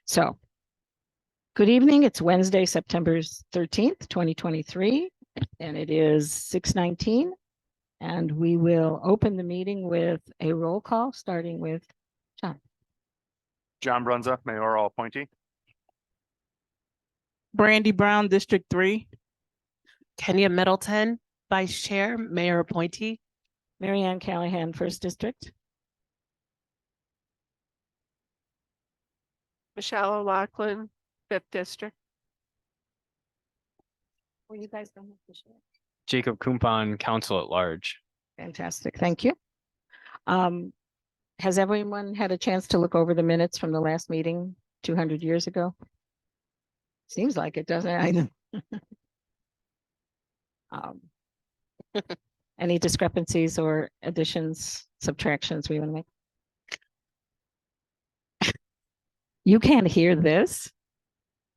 So, good evening. It's Wednesday, September 13th, 2023, and it is 6:19. And we will open the meeting with a roll call, starting with John. John Brunza, mayoral appointee. Brandy Brown, District 3. Kenya Middleton, Vice Chair, Mayor appointee. Mary Ann Callahan, First District. Michelle O'Loughlin, 5th District. Well, you guys don't have to share. Jacob Kumpan, Council at Large. Fantastic. Thank you. Has everyone had a chance to look over the minutes from the last meeting 200 years ago? Seems like it, doesn't it? I know. Any discrepancies or additions, subtractions we want to make? You can't hear this?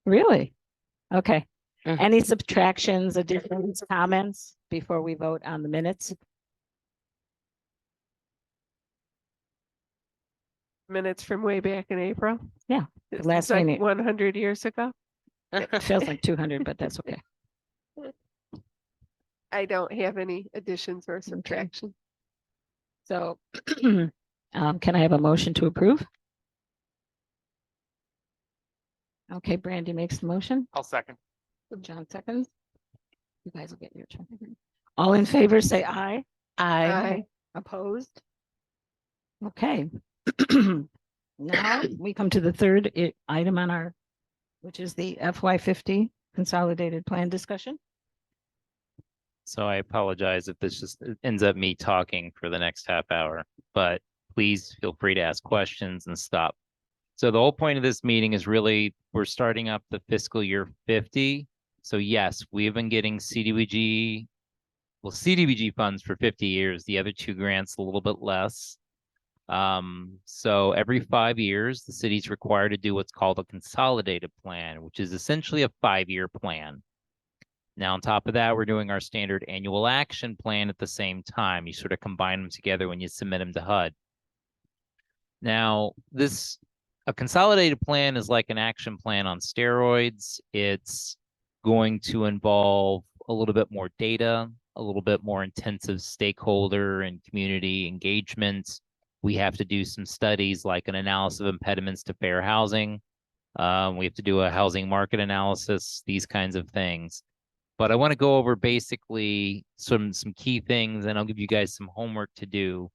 Really? Okay. Any subtractions, additions, comments before we vote on the minutes? Minutes from way back in April. Yeah, It's last like meeting. 100 years ago. It feels like 200, but that's okay. I don't have any additions or subtractions. So, can I have a motion to approve? Okay, Brandy makes the motion. I'll second. John seconds. You guys will get your turn. All in favor, say aye. Aye. Opposed? Okay. Now we come to the third item on our, which is the FY50 consolidated plan discussion. So I apologize if this just ends up me talking for the next half hour, but please feel free to ask questions and stop. So the whole point of this meeting is really, we're starting up the fiscal year 50. So yes, we've been getting CDBG funds for 50 years. The other two grants a little bit less. So every 5 years, the city's required to do what's called a consolidated plan, which is essentially a 5-year plan. Now, on top of that, we're doing our standard annual action plan at the same time. You sort of combine them together when you submit them to HUD. Now, a consolidated plan is like an action plan on steroids. It's going to involve a little bit more data, a little bit more intensive stakeholder and community engagement. We have to do some studies like an analysis of impediments to fair housing. We have to do a housing market analysis, these kinds of things. But I want to go over basically some key things, and I'll give you guys some homework to do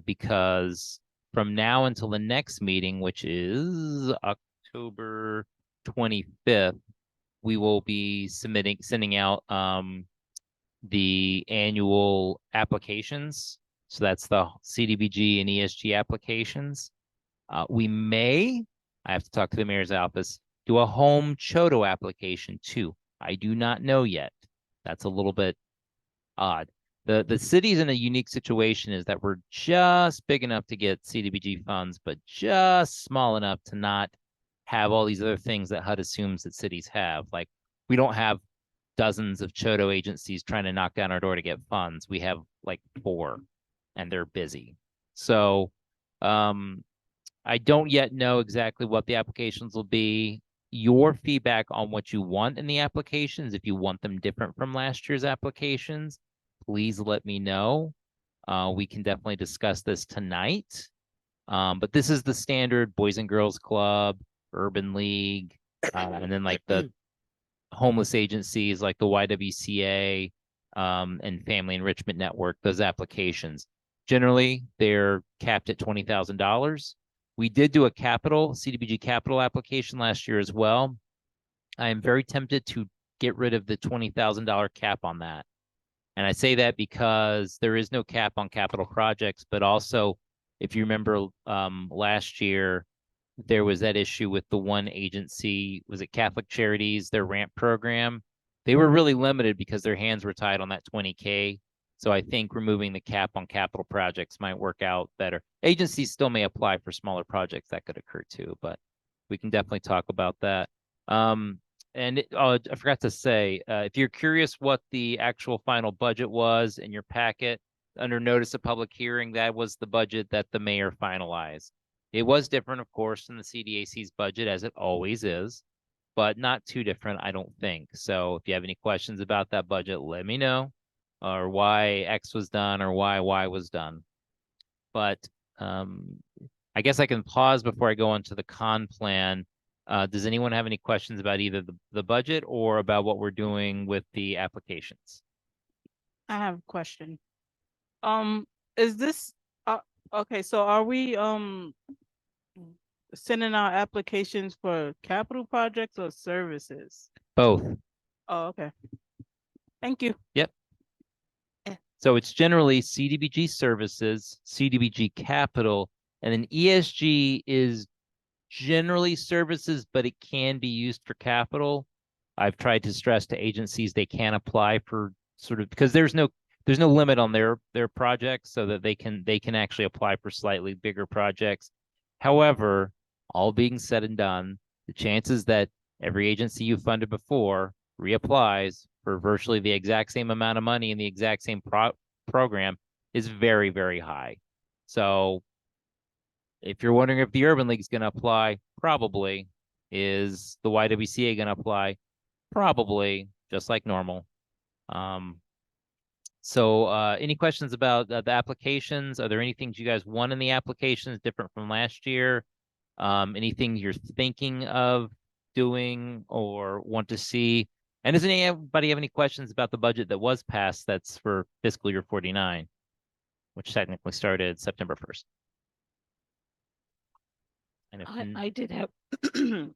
because from now until the next meeting, which is October 25th, we will be sending out the annual applications. So that's the CDBG and ESG applications. We may, I have to talk to the mayor's office, do a home CHOTO application too. I do not know yet. That's a little bit odd. The city's in a unique situation is that we're just big enough to get CDBG funds, but just small enough to not have all these other things that HUD assumes that cities have. Like, we don't have dozens of CHOTO agencies trying to knock down our door to get funds. We have like 4, and they're busy. So I don't yet know exactly what the applications will be. Your feedback on what you want in the applications, if you want them different from last year's applications, please let me know. We can definitely discuss this tonight. But this is the standard Boys and Girls Club, Urban League, and then like the homeless agencies like the YWCA and Family Enrichment Network, those applications. Generally, they're capped at $20,000. We did do a CDBG capital application last year as well. I am very tempted to get rid of the $20,000 cap on that. And I say that because there is no cap on capital projects, but also, if you remember last year, there was that issue with the one agency, was it Catholic Charities, their RAMP program? They were really limited because their hands were tied on that $20K. So I think removing the cap on capital projects might work out better. Agencies still may apply for smaller projects. That could occur too, but we can definitely talk about that. I forgot to say, if you're curious what the actual final budget was in your packet, under notice of public hearing, that was the budget that the mayor finalized. It was different, of course, than the CDAC's budget, as it always is, but not too different, I don't think. So if you have any questions about that budget, let me know, or why X was done or why Y was done. But I guess I can pause before I go on to the con plan. Does anyone have any questions about either the budget or about what we're doing with the applications? I have a question. Is this, okay, so are we, sending out applications for capital projects or services? Both. Oh, okay. Thank you. So it's generally CDBG services, CDBG capital, and then ESG is generally services, but it can be used for capital. I've tried to stress to agencies they can apply for sort of, because there's no limit on their projects, so that they can actually apply for slightly bigger projects. However, all being said and done, the chances that every agency you funded before reapplies for virtually the exact same amount of money in the exact same program is very, very high. So if you're wondering if the Urban League is going to apply, probably. Is the YWCA going to apply? Probably, just like normal. So any questions about the applications? Are there any things you guys want in the applications different from last year? Anything you're thinking of doing or want to see? And does anybody have any questions about the budget that was passed that's for fiscal year 49, which technically started September 1st? And if I did have,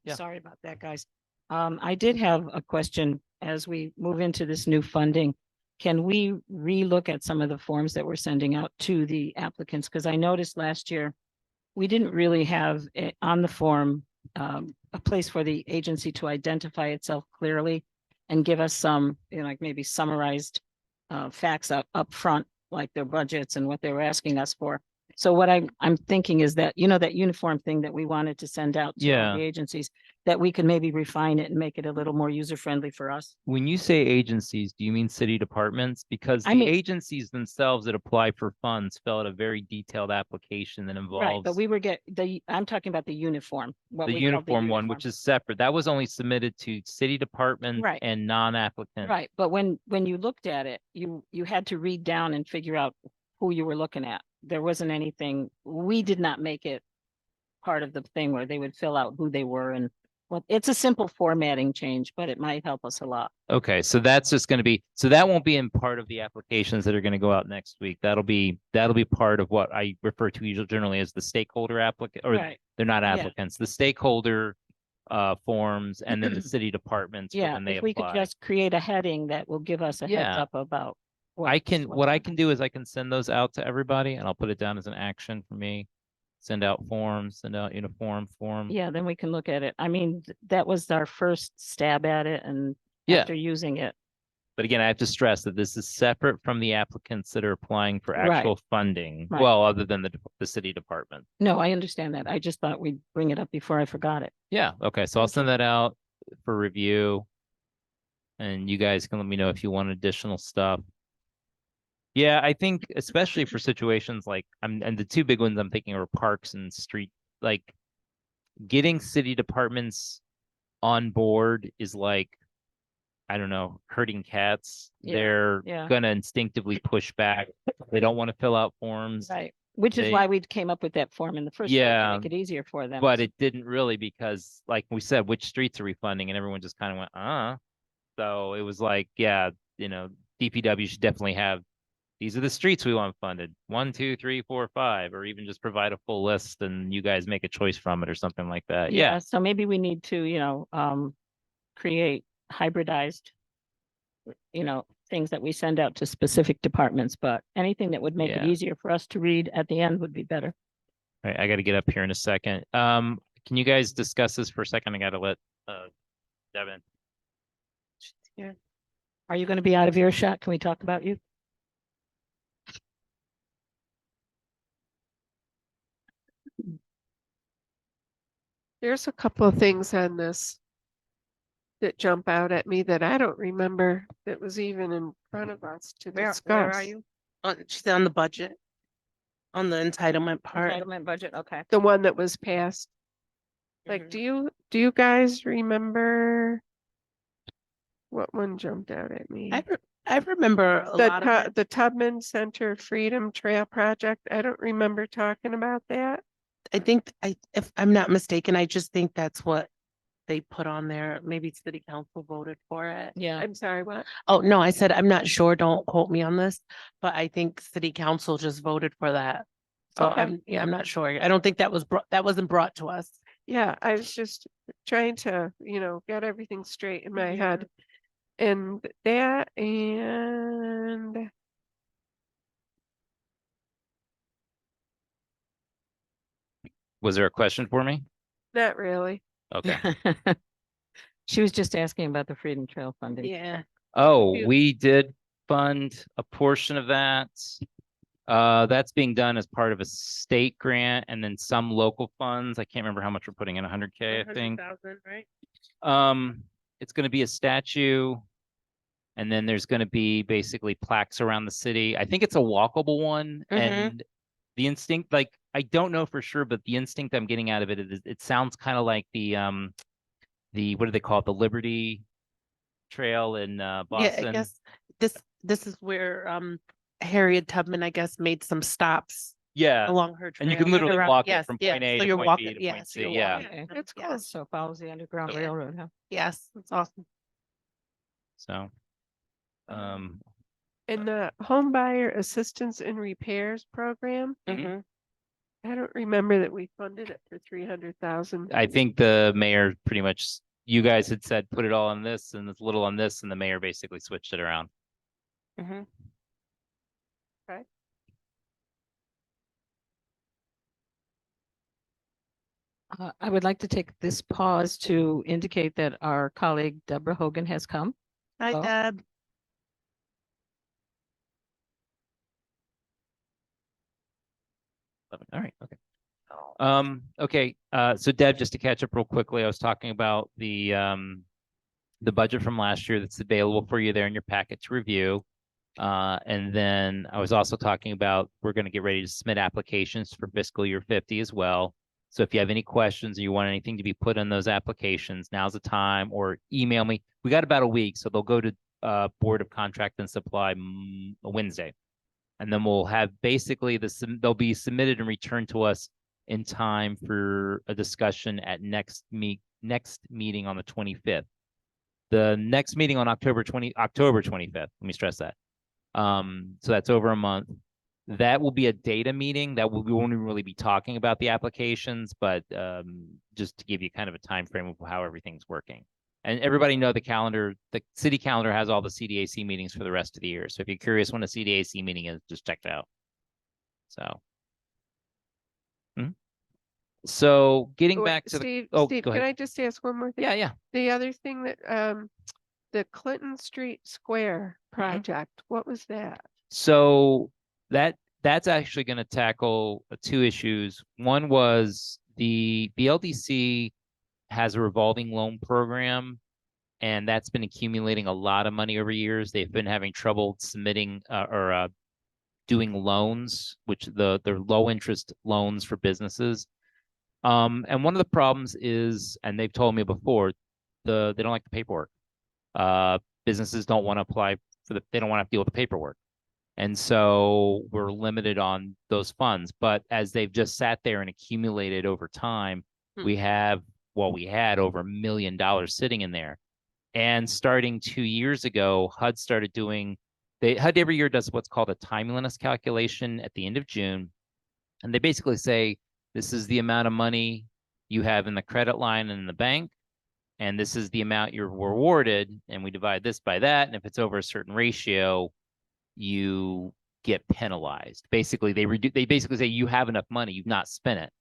Yeah. sorry about that, guys. I did have a question as we move into this new funding. Can we relook at some of the forms that we're sending out to the applicants? Because I noticed last year, we didn't really have on the form a place for the agency to identify itself clearly and give us some, like maybe summarized facts up front, like their budgets and what they were asking us for. So what I'm thinking is that, that uniform thing that we wanted to send out to all the agencies, that we could maybe refine it and make it a little more user-friendly for us. when you say agencies, do you mean city departments? Because I the mean- agencies themselves that apply for funds fill out a very detailed application that Right, involves but we were I'm talking about the uniform. What the we call uniform one, which is separate. That was only submitted to city departments Right. and non-applicants. Right, but when you looked at it, you had to read down and figure out who you were looking at. There wasn't anything, we did not make it part of the thing where they would fill out who they were and well, it's a simple formatting change, but it might help us a lot. Okay, so that's just going to be, so that won't be in part of the applications that are going to go out next week. That'll be part of what I refer to usually generally as the stakeholder applicant, or Right, they're not Yeah. applicants, the stakeholder forms, and then the city departments for yeah, when they if we could apply. just create a heading that will give us a heads Yeah. up about. What I can do is I can send those out to everybody, and I'll put it down as an action for me. Send out forms, send out uniform form. Yeah, then we can look at it. I mean, that was our first stab at it and Yeah. after using it. But again, I have to stress that this is separate from the applicants that are applying for Right. actual funding. Right. Well, other than the city department. No, I understand that. I just thought we'd bring it up before I forgot it. Yeah, okay, so I'll Thank send that out for review. And you guys can let me know if you want additional stuff. Yeah, I think especially for situations like and the two big ones I'm thinking are parks and street, like getting city departments on board is like, I don't know, herding cats. Yeah, They're yeah. gonna instinctively push back. They don't want to fill out forms. Right, which is They- why we came up with that form in the first place, Yeah, to make it easier for them. But it didn't really, because like we said, which streets are we funding? And everyone just kind of went, So it was like, yeah, DPW should definitely have, these are the streets we want funded. 1, 2, 3, 4, 5, or even just provide a full list and you guys make a choice from it or something like that. Yeah. So maybe we need to, create hybridized, things that we send out to specific departments, but anything that would make it Yeah. easier for us to read at the end would be better. All right, I got to get up here in a second. Can you guys discuss this for a second? I got to let Devin. Are you going to be out of earshot? Can we talk about you? There's a couple of things on this that jump out at me that I don't remember that was even in front of us to discuss. Where are you? She's on the budget. On the entitlement part. Entitlement budget, okay. The one that was passed. Like, Mhm. do you guys remember what one jumped out at me? I remember a lot of it. The Tubman Center Freedom Trail Project. I don't remember talking about that. I think if I'm not mistaken, I just think that's what they put on there. Maybe city council voted for it. Yeah, I'm sorry, what? Oh, no, I said, I'm not sure. Don't quote me on this, but I think city council just voted for that. So Okay. I'm not sure. I don't think that wasn't brought to us. Yeah, I was just trying to, get everything straight in my head. And that and Was there a question for me? not really. Okay. she was just asking about the Freedom Trail funding. Yeah. Oh, You- we did fund a portion of that. That's being done as part of a state grant and then some local funds. I can't remember how much we're putting in, 100K, I think. 100,000, right? It's gonna be a statue. And then there's gonna be basically plaques around the city. I think it's a walkable one. Mhm. And the instinct, like, I don't know for sure, but the instinct I'm getting out of it is it sounds kind of like the what do they call it? The Liberty Trail in Yeah, Boston. I guess this is where Harriet Tubman, I guess, made some stops Yeah. along her trail. And you can literally Around- walk it yes, from yes. point A So to you're point walking, B to yeah, point so C. you're Yeah. walking. Okay, That's cool. Yes, So follows the Underground Yeah. Railroad, huh? yes, that's awesome. So, um, And the Home Buyer Assistance and Repairs Program, Mhm. Mhm. I don't remember that we funded it for 300,000. I think the mayor pretty much, you guys had said, put it all on this and it's little on this, and the mayor basically switched it around. Mhm. I would like to take this pause to indicate that our colleague Deborah Hogan has come. Hi, Oh. Deb. All right, okay. Okay, so Deb, just to catch up real quickly, I was talking about the budget from last year that's available for you there in your packet to review. And then I was also talking about, we're gonna get ready to submit applications for fiscal year 50 as well. So if you have any questions or you want anything to be put in those applications, now's the time, or email me. We got about a week, so they'll go to Board of Contract and Supply Wednesday. And then we'll have basically they'll be submitted and returned to us in time for a discussion at next meeting on the 25th. The next meeting on October 25th. Let me stress that. So that's over a month. That will be a data meeting we won't even really be talking about the applications, but just to give you kind of a time frame of how everything's working. And everybody know the city calendar has all the CDAC meetings for the rest of the year. So if you're curious when a CDAC meeting is, just check it out. So. So getting back to Steve, go can ahead. I just ask one more thing? Yeah. The other thing that, the Clinton Street Square project, what was that? So that's actually going to tackle two issues. One was the BLDC has a revolving loan program, and that's been accumulating a lot of money over years. They've been having trouble submitting or doing loans, which they're low interest loans for businesses. And one of the problems is, and they've told me before, they don't like the paperwork. Businesses don't want to apply they don't want to have to deal with the paperwork. And so we're limited on those funds. But as they've just sat there and accumulated over time, we had over $1 million sitting in there. And starting 2 years ago, HUD started doing, HUD every year does what's called a timeliness calculation at the end of June. And they basically say, this is the amount of money you have in the credit line and in the bank, and this is the amount you're rewarded, and we divide this by that. And if it's over a certain ratio, you get penalized. Basically, they basically say you have enough money, you've not spent it.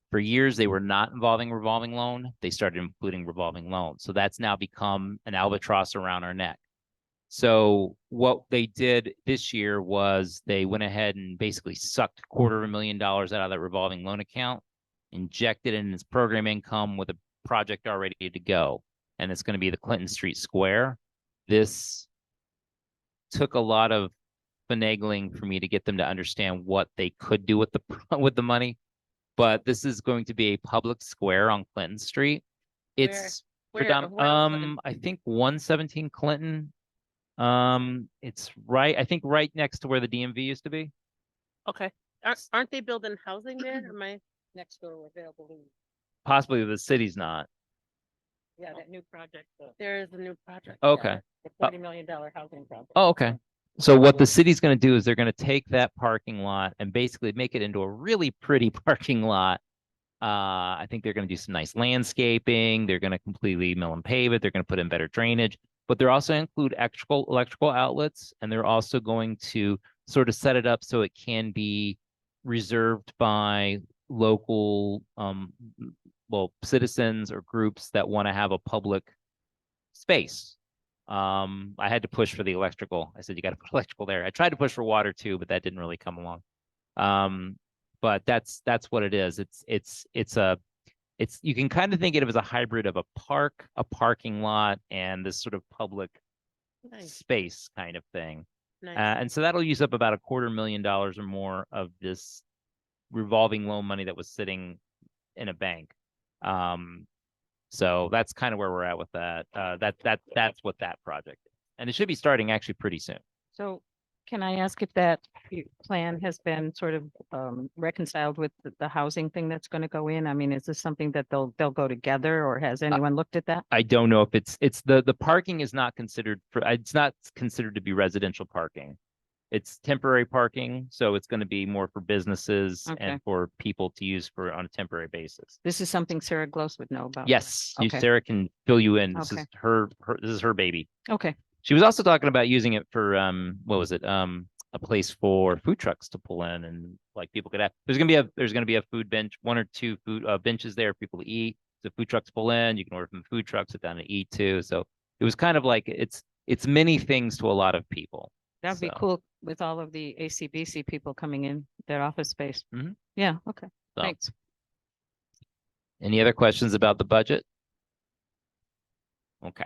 For years, they were not involving revolving loan. They started including revolving loan. So that's now become an albatross around our neck. So what they did this year was they went ahead and basically sucked $250,000 out of that revolving loan account, injected it in its program income with a project already to go. And it's going to be the Clinton Street Square. This took a lot of finagling for me to get them to understand what they could do with the with the money. But this is going to be a public square on Clinton Street. It's Where on Clinton? I think 117 Clinton. It's right, I think right next to where the DMV used to be. Okay, aren't they building housing there? Am I? Next door available. Possibly the city's not. Yeah, that new project, There is a new project. Okay. the $40 million housing project. Oh, okay. So what the city's gonna do is they're gonna take that parking lot and basically make it into a really pretty parking lot. I think they're gonna do some nice landscaping. They're gonna completely mill and pave it. They're gonna put in better drainage, but they're also include electrical outlets, and they're also going to sort of set it up so it can be reserved by local, well, citizens or groups that want to have a public space. I had to push for the electrical. I said, you got to put electrical there. I tried to push for water too, but that didn't really come along. But that's what it is. It's you can kind of think of it as a hybrid of a park, a parking lot, and this sort of public Nice, space kind of thing. nice. And so that'll use up about $250,000 or more of this revolving loan money that was sitting in a bank. So that's kind of where we're at with that. That's what that project is. And it should be starting actually pretty soon. So can I ask if that plan has been sort of reconciled with the housing thing that's going to go in? I mean, is this something that they'll go together, or has anyone looked at that? I don't know if it's the parking is not considered for, it's not considered to be residential parking. It's temporary parking, so it's going to be more for businesses Okay. and for people to use for on a temporary basis. This is something Sarah Gloss would know about. Yes, Okay. Sarah can fill you in. This Okay. is her this is her baby. Okay, She was also talking about using it for what was it? A place for food trucks to pull in, and like people could have. There's gonna be a food bench, one or two food benches there for people to eat. So food trucks pull in, you can order from the food truck, sit down and eat too. So it was kind of like it's many things to a lot of people. that'd be So, cool with all of the ACBC people coming in their office space. Mhm. Yeah, okay, So, thanks. any other questions about the budget? Okay.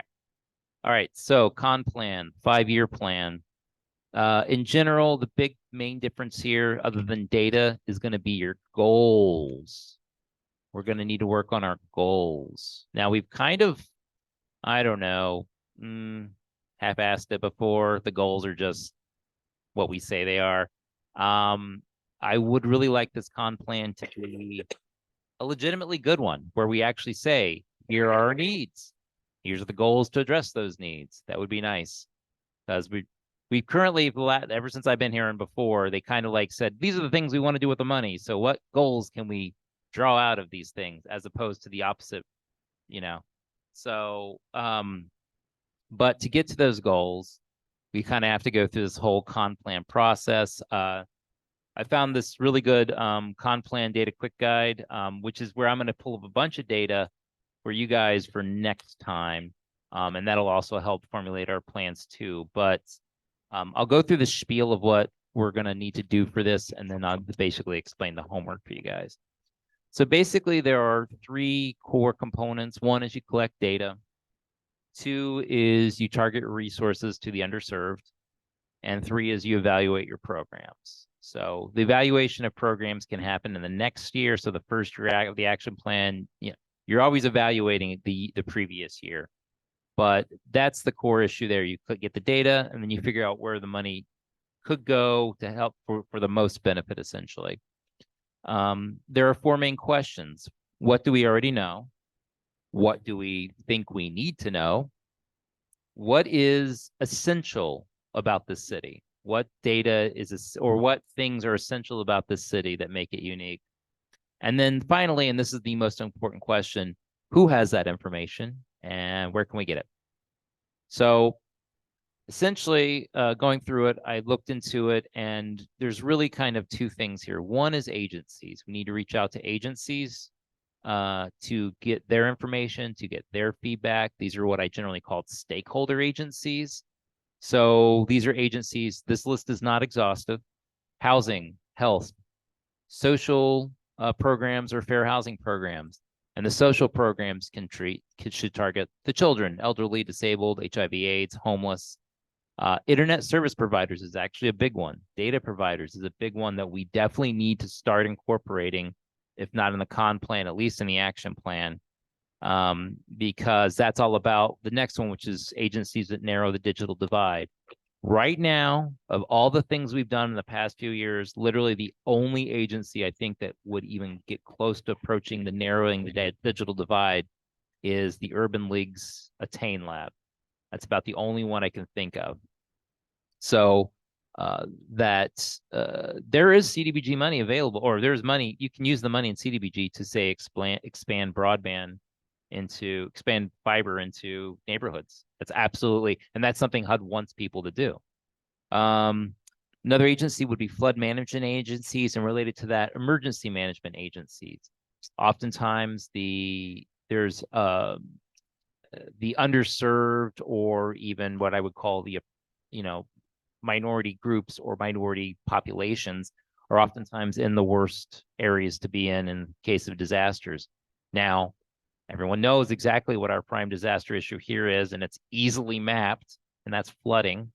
All right, so con plan, 5-year plan. In general, the big main difference here, other than data, is going to be your goals. We're going to need to work on our goals. Now, we've kind of, I don't know, half-assed it before. The goals are just what we say they are. I would really like this con plan to be a legitimately good one, where we actually say, here are our needs. Here's the goals to address those needs. That would be nice. Because we currently, ever since I've been here and before, they kind of like said, these are the things we want to do with the money. So what goals can we draw out of these things, as opposed to the opposite, you know? So, but to get to those goals, we kind of have to go through this whole con plan process. I found this really good con plan data quick guide, which is where I'm going to pull up a bunch of data for you guys for next time. And that'll also help formulate our plans too. But I'll go through the spiel of what we're going to need to do for this, and then I'll basically explain the homework for you guys. So basically, there are 3 core components. 1 is you collect data. 2 is you target resources to the underserved. And 3 is you evaluate your programs. So the evaluation of programs can happen in the next year. So the first year of the action plan, you're always evaluating the previous year. But that's the core issue there. You could get the data, and then you figure out where the money could go to help for the most benefit, essentially. There are 4 main questions. What do we already know? What do we think we need to know? What is essential about this city? What data is, or what things are essential about this city that make it unique? And then finally, and this is the most important question, who has that information and where can we get it? So essentially, going through it, I looked into it, and there's really kind of 2 things here. One is agencies. We need to reach out to agencies to get their information, to get their feedback. These are what I generally call stakeholder agencies. So these are agencies, this list is not exhaustive. Housing, health, social programs or fair housing programs. And the social programs should target the children, elderly, disabled, HIV/AIDS, homeless. Internet service providers is actually a big one. Data providers is a big one that we definitely need to start incorporating, if not in the con plan, at least in the action plan, because that's all about the next one, which is agencies that narrow the digital divide. Right now, of all the things we've done in the past few years, literally the only agency I think that would even get close to approaching the narrowing the digital divide is the Urban League's Attain Lab. That's about the only one I can think of. So there is CDBG money available, or there's money, you can use the money in CDBG to say expand broadband expand fiber into neighborhoods. That's absolutely, and that's something HUD wants people to do. Another agency would be flood management agencies, and related to that, emergency management agencies. Oftentimes there's the underserved, or even what I would call the, minority groups or minority populations are oftentimes in the worst areas to be in case of disasters. Now, everyone knows exactly what our prime disaster issue here is, and it's easily mapped, and that's flooding.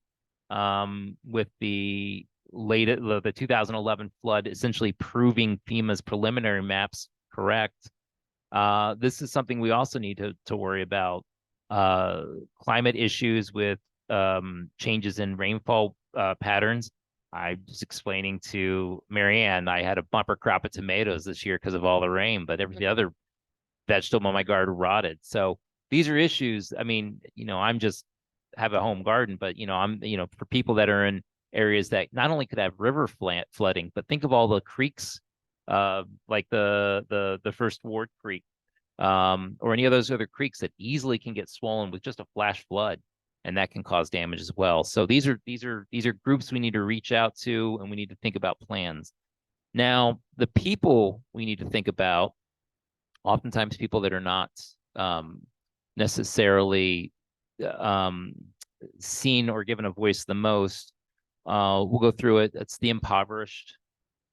With the 2011 flood essentially proving FEMA's preliminary maps correct. This is something we also need to worry about. Climate issues with changes in rainfall patterns. I was explaining to Marianne, I had a bumper crop of tomatoes this year because of all the rain, but every other vegetable in my garden rotted. So these are issues. I mean, I'm just have a home garden, but I'm, for people that are in areas that not only could have river flooding, but think of all the creeks, like the First Ward Creek, or any of those other creeks that easily can get swollen with just a flash flood, and that can cause damage as well. So these are groups we need to reach out to, and we need to think about plans. Now, the people we need to think about, oftentimes people that are not necessarily seen or given a voice the most. We'll go through it. It's the impoverished,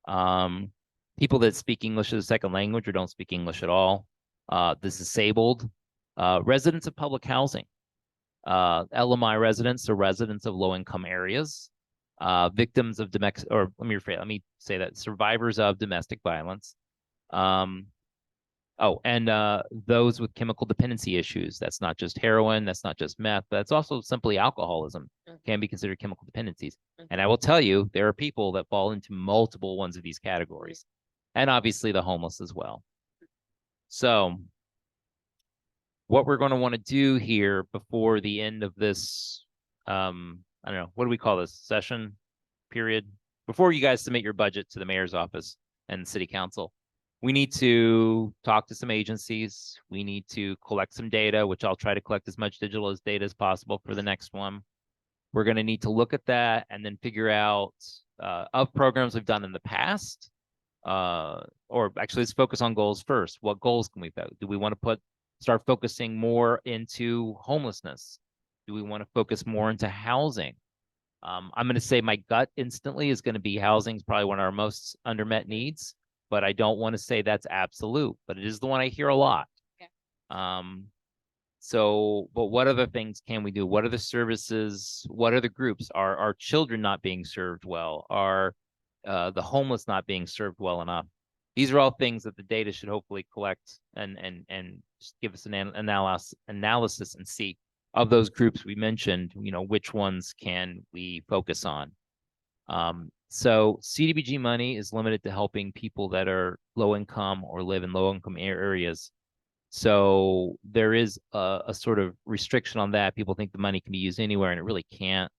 people that speak English as a second language or don't speak English at all, the disabled, residents of public housing, LMI residents or residents of low-income areas, victims of domestic, or let me say that, survivors of domestic violence. And those with chemical dependency issues. That's not just heroin, that's not just meth, that's also simply alcoholism, can be considered chemical dependencies. And I will tell you, there are people that fall into multiple ones of these categories, and obviously the homeless as well. So what we're going to want to do here before the end of this, I don't know, what do we call this, session period? Before you guys submit your budget to the mayor's office and city council, we need to talk to some agencies. We need to collect some data, which I'll try to collect as much digital data as possible for the next one. We're going to need to look at that and then figure out of programs we've done in the past, or actually let's focus on goals first. What goals can we do? Do we want to start focusing more into homelessness? Do we want to focus more into housing? I'm going to say my gut instantly is going to be housing is probably one of our most undermet needs, but I don't want to say that's absolute, but it is the one I hear a lot. Yeah. But what other things can we do? What are the services? What are the groups? Are children not being served well? Are the homeless not being served well enough? These are all things that the data should hopefully collect and just give us an analysis and see of those groups we mentioned, which ones can we focus on? So CDBG money is limited to helping people that are low income or live in low income areas. So there is a sort of restriction on that. People think the money can be used anywhere, and it really can't.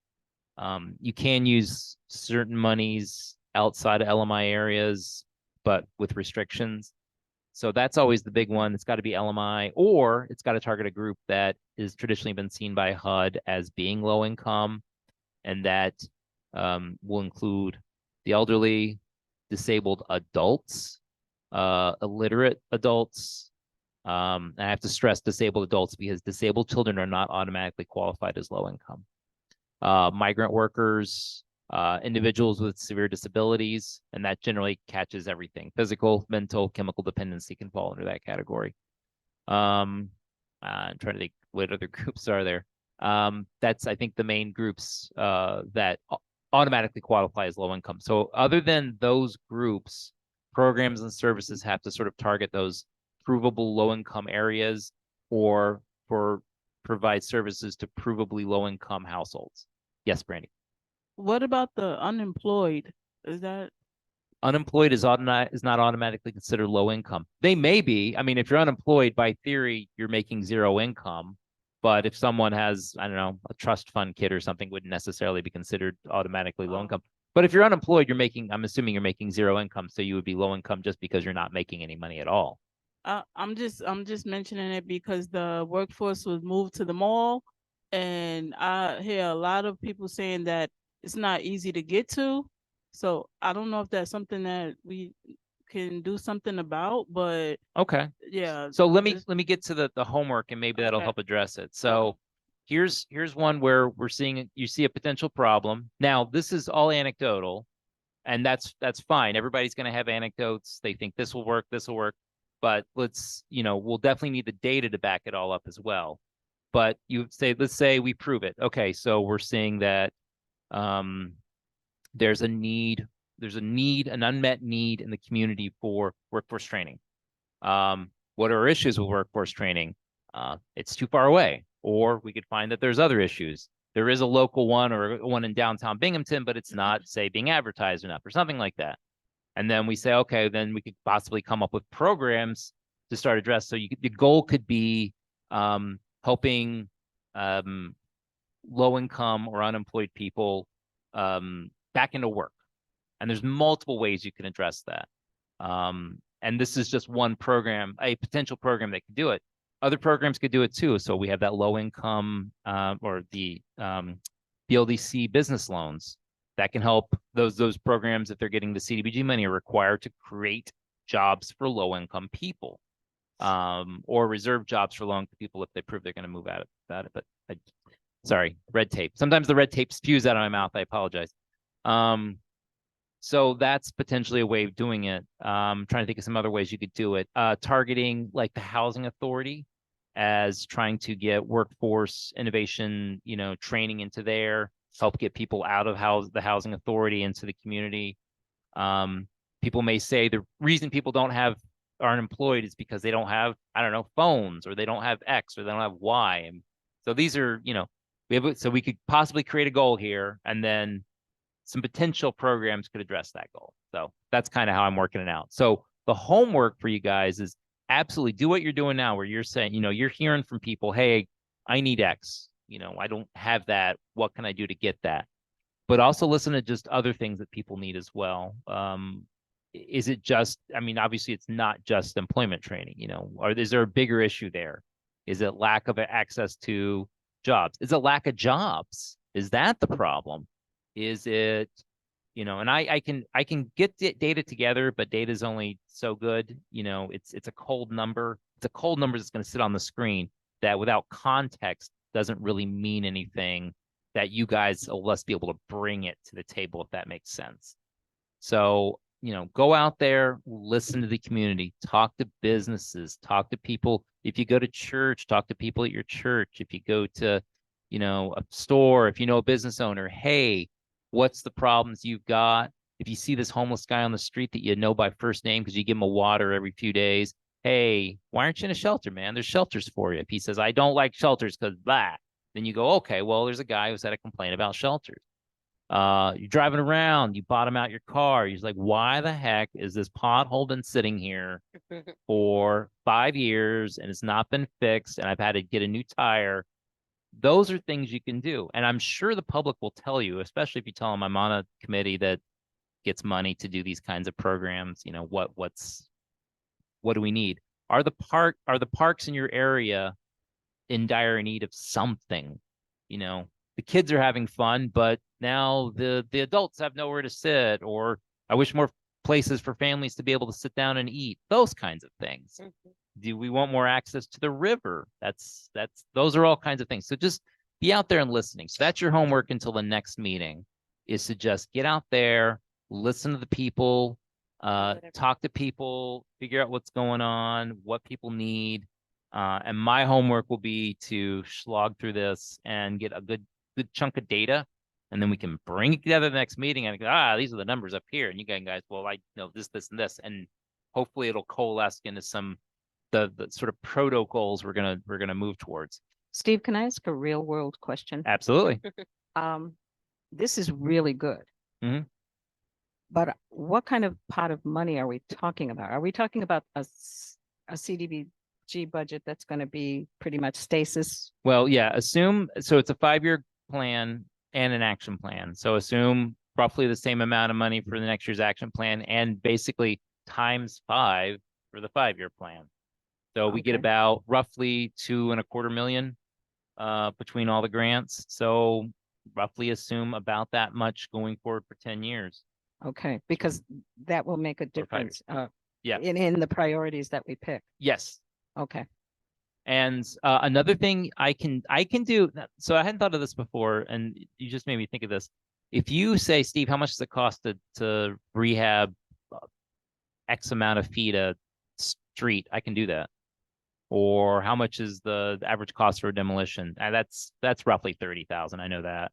You can use certain monies outside of LMI areas, but with restrictions. So that's always the big one. It's got to be LMI, or it's got to target a group that is traditionally been seen by HUD as being low income, and that will include the elderly, disabled adults, illiterate adults. I have to stress disabled adults because disabled children are not automatically qualified as low income. Migrant workers, individuals with severe disabilities, and that generally catches everything. Physical, mental, chemical dependency can fall under that category. I'm trying to think what other groups are there. That's, I think, the main groups that automatically qualify as low income. So other than those groups, programs and services have to sort of target those provable low income areas or provide services to provably low income households. Yes, Brandy. What about the unemployed? Is that, Unemployed is not automatically considered low income. They may be. I mean, if you're unemployed, by theory, you're making zero income. But if someone has, I don't know, a trust fund kid or something, wouldn't necessarily be considered automatically low income. But if you're unemployed, I'm assuming you're making zero income, so you would be low income just because you're not making any money at all. I'm just mentioning it because the workforce was moved to the mall, and I hear a lot of people saying that it's not easy to get to. So I don't know if that's something that we can do something about, but Okay. yeah. So let me just- get to the homework, and maybe that'll Okay. help address it. So here's one where you see a potential problem. Now, this is all anecdotal, and that's fine. Everybody's going to have anecdotes. They think this will work, but we'll definitely need the data to back it all up as well. But let's say we prove it. Okay, so we're seeing that there's an unmet need in the community for workforce training. What are our issues with workforce training? It's too far away, or we could find that there's other issues. There is a local one or one in downtown Binghamton, but it's not, say, being advertised enough or something like that. And then we say, okay, then we could possibly come up with programs to start address. So the goal could be helping low income or unemployed people back into work. And there's multiple ways you can address that. And this is just one program, a potential program that could do it. Other programs could do it too. So we have that low income or the BLDC business loans that can help. Those programs, if they're getting the CDBG money, are required to create jobs for low income people, or reserve jobs for low income people if they prove they're going to move out of it. But sorry, red tape. Sometimes the red tape spews out of my mouth. I apologize. So that's potentially a way of doing it. Trying to think of some other ways you could do it. Targeting like the housing authority as trying to get workforce innovation, training into there, help get people out of the housing authority into the community. People may say the reason people aren't employed is because they don't have, I don't know, phones, or they don't have X, or they don't have Y. And so these are, so we could possibly create a goal here, and then some potential programs could address that goal. So that's kind of how I'm working it out. So the homework for you guys is absolutely do what you're doing now, where you're saying, you're hearing from people, hey, I need X, I don't have that. What can I do to get that? But also listen to just other things that people need as well. Is it just, obviously it's not just employment training, or is there a bigger issue there? Is it lack of access to jobs? Is it lack of jobs? Is that the problem? Is it, and I can get data together, but data is only so good. It's a cold number. It's a cold number that's going to sit on the screen that without context doesn't really mean anything, that you guys will less be able to bring it to the table, if that makes sense. So, go out there, listen to the community, talk to businesses, talk to people. If you go to church, talk to people at your church. If you go to, a store, if you know a business owner, hey, what's the problems you've got? If you see this homeless guy on the street that you know by first name because you give him a water every few days, hey, why aren't you in a shelter, man? There's shelters for you. If he says, I don't like shelters because blah, then you go, okay, well, there's a guy who's had a complaint about shelters. You're driving around, you bottom out your car. He's like, why the heck is this pothole been sitting here for 5 years and it's not been fixed, and I've had to get a new tire? Those are things you can do. And I'm sure the public will tell you, especially if you tell them I'm on a committee that gets money to do these kinds of programs, what do we need? Are the parks in your area in dire need of something? The kids are having fun, but now the adults have nowhere to sit, or I wish more places for families to be able to sit down and eat, those kinds of things. Do we want more access to the river? Those are all kinds of things. So just be out there and listening. So that's your homework until the next meeting, is to just get out there, listen to the people, talk to people, figure out what's going on, what people need. And my homework will be to slog through this and get a good chunk of data. And then we can bring it together the next meeting and go, these are the numbers up here. And you guys, well, I know this, and this, and hopefully it'll coalesce into some the sort of protocols we're gonna move towards. Steve, can I ask a real world question? Absolutely. This is really good. Mhm. But what kind of pot of money are we talking about? Are we talking about a CDBG budget that's going to be pretty much stasis? Well, yeah, assume, so it's a 5-year plan and an action plan. So assume roughly the same amount of money for the next year's action plan and basically times 5 for the 5-year plan. So we get Okay. about roughly 2.25 million between all the grants. So roughly assume about that much going forward for 10 years. Okay, because that will make a 5 years. difference Yeah. in the priorities that we pick. Yes. Okay. And another thing I can do, so I hadn't thought of this before, and you just made me think of this. If you say, Steve, how much does it cost to rehab X amount of feet a street? I can do that. Or how much is the average cost for a demolition? That's roughly 30,000. I know that.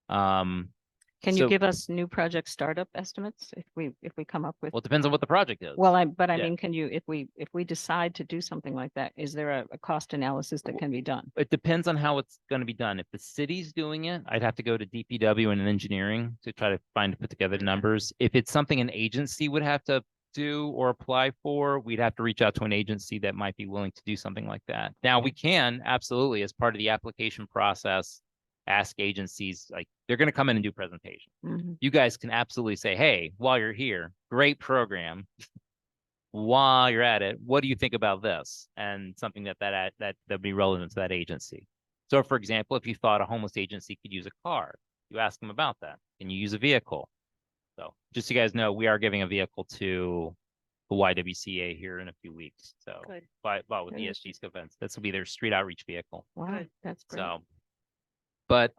Can you So- give us new project startup estimates if we come up with? Well, it depends on what the project is. Well, I yeah. mean, can you, if we decide to do something like that, is there a cost analysis that can be done? It depends on how it's going to be done. If the city's doing it, I'd have to go to DPW and engineering to try to put together the numbers. If it's something an agency would have to do or apply for, we'd have to reach out to an agency that might be willing to do something like that. Now, we can absolutely, as part of the application process, ask agencies, like, they're going to come in and do presentation. Mhm. You guys can absolutely say, hey, while you're here, great program. While you're at it, what do you think about this? And something that'd be relevant to that agency. So, for example, if you thought a homeless agency could use a car, you ask them about that. Can you use a vehicle? So, just so you guys know, we are giving a vehicle to the YWCA here in a few weeks. So, Good. with Good. the ESG events, this will be their street outreach vehicle. Wow, Good. that's great. So, but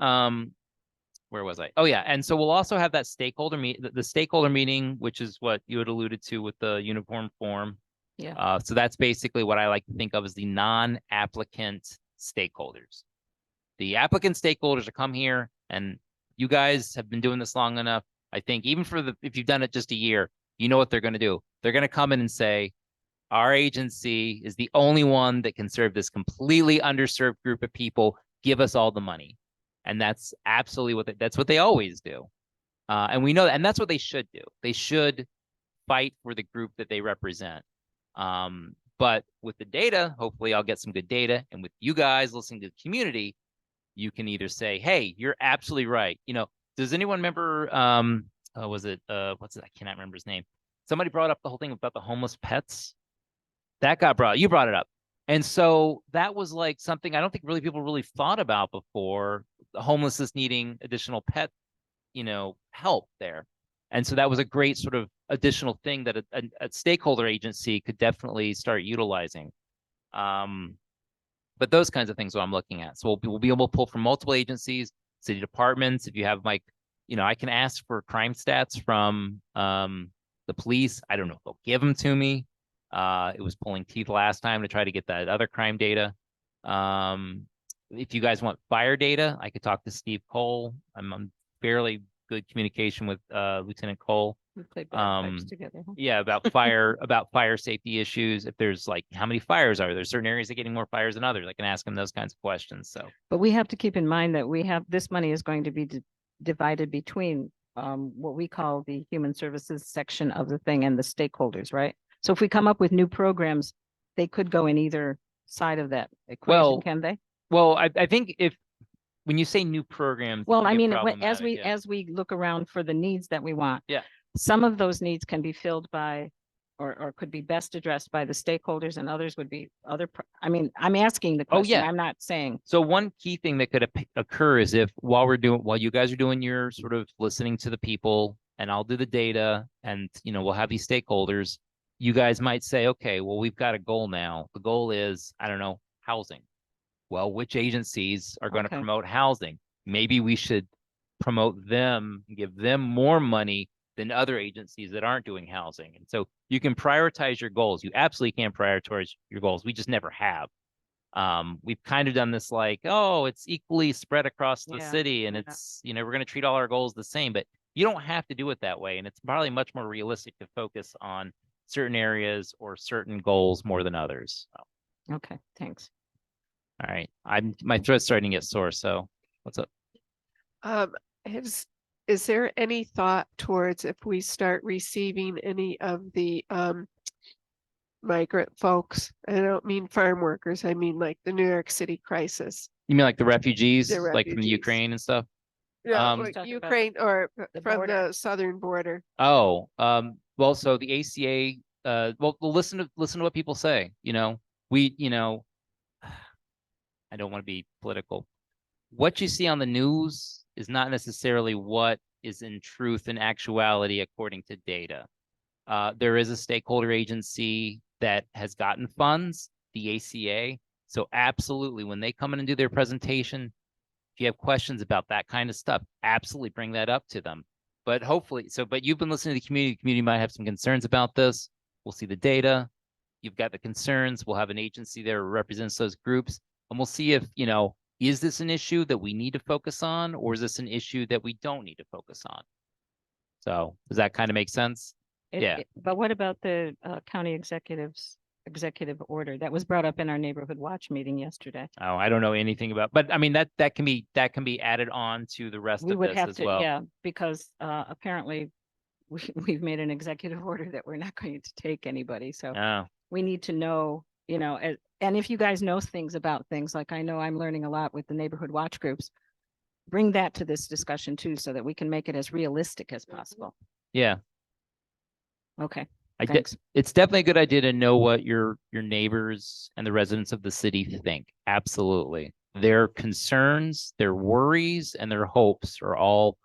where was I? Oh yeah, and so we'll also have that stakeholder the stakeholder meeting, which is what you had alluded to with the uniform form. Yeah. So that's basically what I like to think of as the non-applicant stakeholders. The applicant stakeholders are come here, and you guys have been doing this long enough. I think even if you've done it just a year, you know what they're going to do. They're going to come in and say, our agency is the only one that can serve this completely underserved group of people. Give us all the money. And that's absolutely that's what they always do. And we know that, and that's what they should do. They should fight for the group that they represent. But with the data, hopefully I'll get some good data. And with you guys listening to the community, you can either say, hey, you're absolutely right. Does anyone remember, was it, what's it? I cannot remember his name. Somebody brought up the whole thing about the homeless pets. That got you brought it up. And so that was like something I don't think people really thought about before, the homelessness needing additional pet, help there. And so that was a great sort of additional thing that a stakeholder agency could definitely start utilizing. But those kinds of things what I'm looking at. So we'll be able to pull from multiple agencies, city departments. If you have I can ask for crime stats from the police. I don't know if they'll give them to me. It was pulling teeth last time to try to get that other crime data. If you guys want fire data, I could talk to Steve Cole. I'm on fairly good communication with Lieutenant Cole. We play bagpipes together. Huh? Yeah, about fire safety issues. If there's how many fires are there? Certain areas that are getting more fires than others. I can ask him those kinds of questions. So, But we have to keep in mind that this money is going to be divided between what we call the human services section of the thing and the stakeholders, right? So if we come up with new programs, they could go in either side of that equation, can they? Well, I think when you say new programs, Well, it I can get mean, problematic, yeah. as we look around for the needs that we want. Yeah. Some of those needs can be filled by, or could be best addressed by the stakeholders, and others would be I'm asking the question. yeah. I'm not saying. So one key thing that could occur is if while you guys are doing your sort of listening to the people, and I'll do the data, and we'll have these stakeholders, you guys might say, okay, well, we've got a goal now. The goal is, I don't know, housing. Well, which agencies are going to Okay. promote housing? Maybe we should promote them, give them more money than other agencies that aren't doing housing. And so you can prioritize your goals. You absolutely can prioritize your goals. We just never have. We've kind of done this like, oh, it's equally spread across the Yeah, city and yeah. it's, we're going to treat all our goals the same, but you don't have to do it that way. And it's probably much more realistic to focus on certain areas or certain goals more than others. So, Okay, thanks. all right. My throat's starting to get sore. So what's up? Is there any thought towards if we start receiving any of the migrant folks? I don't mean farm workers, I mean like the New York City crisis. You mean like the refugees, The like from the refugees. Ukraine and stuff? Yeah, Talking like about Ukraine or the from border. the southern border. Oh, well, so the ACA, well, listen to what people say, I don't want to be political. What you see on the news is not necessarily what is in truth and actuality according to data. There is a stakeholder agency that has gotten funds, the ACA. So absolutely, when they come in and do their presentation, if you have questions about that kind of stuff, absolutely bring that up to them. But hopefully, but you've been listening to the community might have some concerns about this. We'll see the data. You've got the concerns. We'll have an agency there who represents those groups. And we'll see if, is this an issue that we need to focus on, or is this an issue that we don't need to focus on? So does that kind of make sense? Yeah. But what about the county executive order that was brought up in our neighborhood watch meeting yesterday? Oh, I don't know anything about, but I mean, that can be added on to the rest We of would this have as to, well. yeah, because apparently we've made an executive order that we're not going to take anybody. So Oh, we need to know, and if you guys know things about things, like I know I'm learning a lot with the neighborhood watch groups, bring that to this discussion too, so that we can make it as realistic as possible. yeah. Okay, I did. thanks. It's definitely a good idea to know what your neighbors and the residents of the city think. Absolutely. Their concerns, their worries, and their hopes are all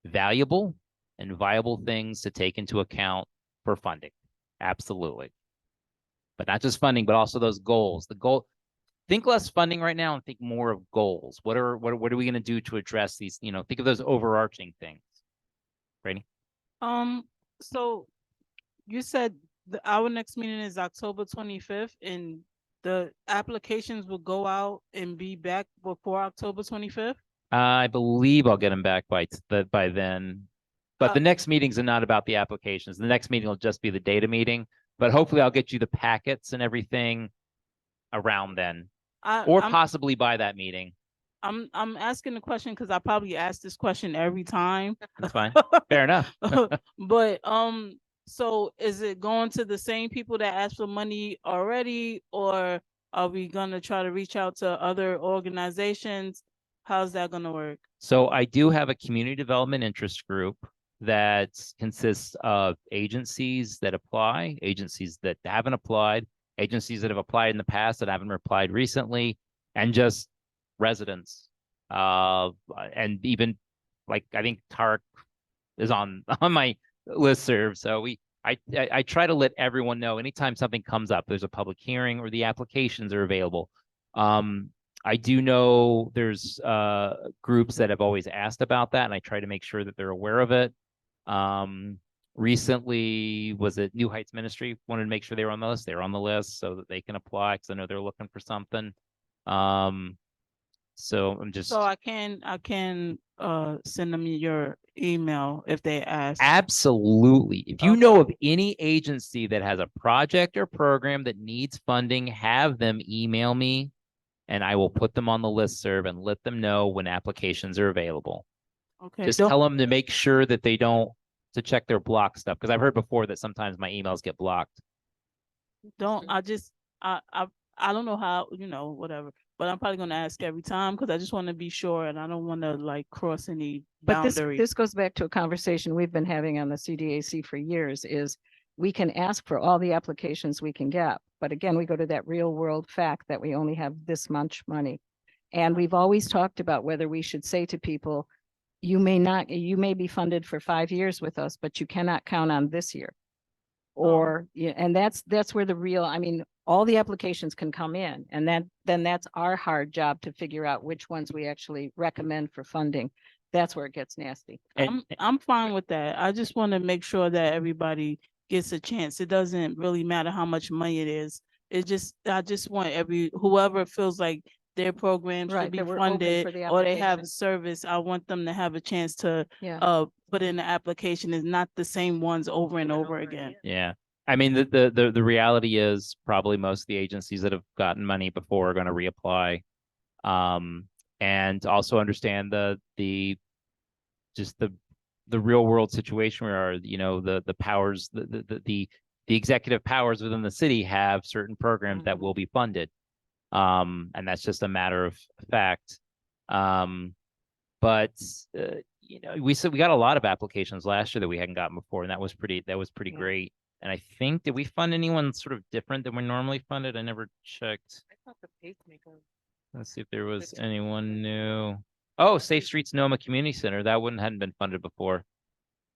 valuable and viable things to take into account for funding. Absolutely. But not just funding, but also those goals. Think less funding right now and think more of goals. What are we going to do to address these? Think of those overarching things. Brady? So you said our next meeting is October 25th and the applications will go out and be back before October 25th? I believe I'll get them back by then. But the next meetings are not about the applications. The next meeting will just be the data meeting. But hopefully I'll get you the packets and everything around then. Or possibly by that meeting. I'm asking the question because I probably ask this question every time. That's fine. Fair enough. But so is it going to the same people that asked for money already, or are we gonna try to reach out to other organizations? How's that gonna work? So I do have a community development interest group that consists of agencies that apply, agencies that haven't applied, agencies that have applied in the past that haven't replied recently, and just residents. And even like I think Tarek is on my listserv. So I try to let everyone know anytime something comes up, there's a public hearing or the applications are available. I do know there's groups that have always asked about that, and I try to make sure that they're aware of it. Recently, was it New Heights Ministry? Wanted to make sure they were on the list. They were on the list so that they can apply because I know they're looking for something. So I'm just. So I can send them your email if they ask. Absolutely. If you know of any agency that has a project or program that needs funding, have them email me and I will put them on the listserv and let them know when applications are available. Okay. Just tell them to make sure that they don't to check their block stuff because I've heard before that sometimes my emails get blocked. I don't know how, whatever, but I'm probably going to ask every time because I just want to be sure and I don't want to like cross any But boundary. this goes back to a conversation we've been having on the CDAC for years is we can ask for all the applications we can get. But again, we go to that real world fact that we only have this much money. And we've always talked about whether we should say to people, you may be funded for 5 years with us, but you cannot count on this year. Or, and that's where the real, I mean, all the applications can come in and then that's our hard job to figure out which ones we actually recommend for funding. That's where it gets nasty. I'm fine with that. I just want to make sure that everybody gets a chance. It doesn't really matter how much money it is. I just want whoever feels like their program Right, should be that we're open funded for the or they have application. a service, I want them to have a chance to Yeah. put in the application. Is not the same ones over and over again. Yeah. I mean, the reality is probably most of the agencies that have gotten money before are going to reapply. And also understand just the real world situation where, you know, the powers, the executive powers within the city have certain programs that will be funded. And that's just a matter of fact. But you know, we got a lot of applications last year that we hadn't gotten before, and that was pretty Yeah. great. And I think, did we fund anyone sort of different than we normally funded? I never checked. I thought the pacemaker. Let's see if there was Good. anyone new. Oh, Safe Streets Noma Community Center. That one hadn't been funded before.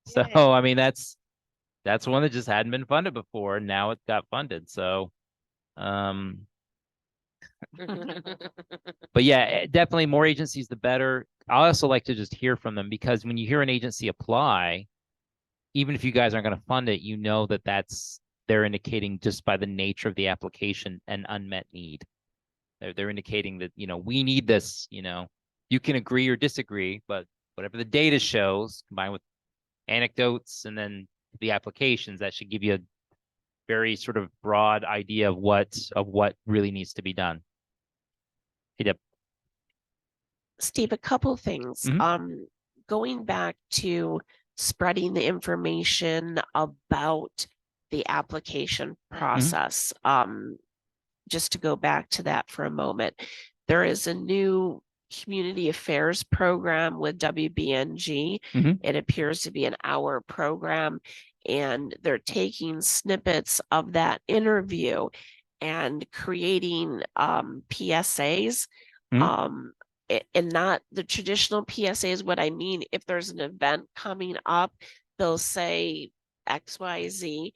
So Yay. I mean, that's one that just hadn't been funded before, and now it got funded. So, but yeah, definitely more agencies, the better. I also like to just hear from them, because when you hear an agency apply, even if you guys aren't going to fund it, you know that they're indicating, just by the nature of the application, an unmet need. They're indicating that, you know, we need this. You know, you can agree or disagree, but whatever the data shows, combined with anecdotes and then the applications, that should give you a very sort of broad idea of what really needs to be done. Hey, Deb. Steve, a couple things. Mhm. Going back to spreading the information about the application process. Just to go back to that for a moment, there is a new community affairs program with WBNG. Mhm. It appears to be an hour program, and they're taking snippets of that interview and creating PSAs. Mhm. And not the traditional PSAs. What I mean, if there's an event coming up, they'll say XYZ.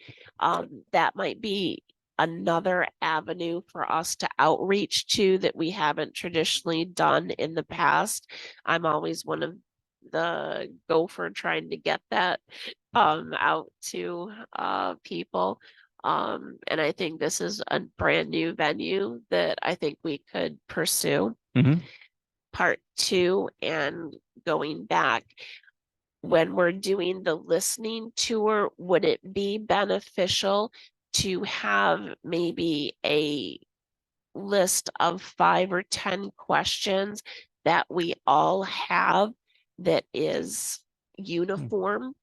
That might be another avenue for us to outreach to that we haven't traditionally done in the past. I'm always one of the gopher trying to get that out to people. And I think this is a brand new venue that I think we could pursue. Mhm. Part two, and going back, when we're doing the listening tour, would it be beneficial to have maybe a list of 5 or 10 questions that we all have that is uniform?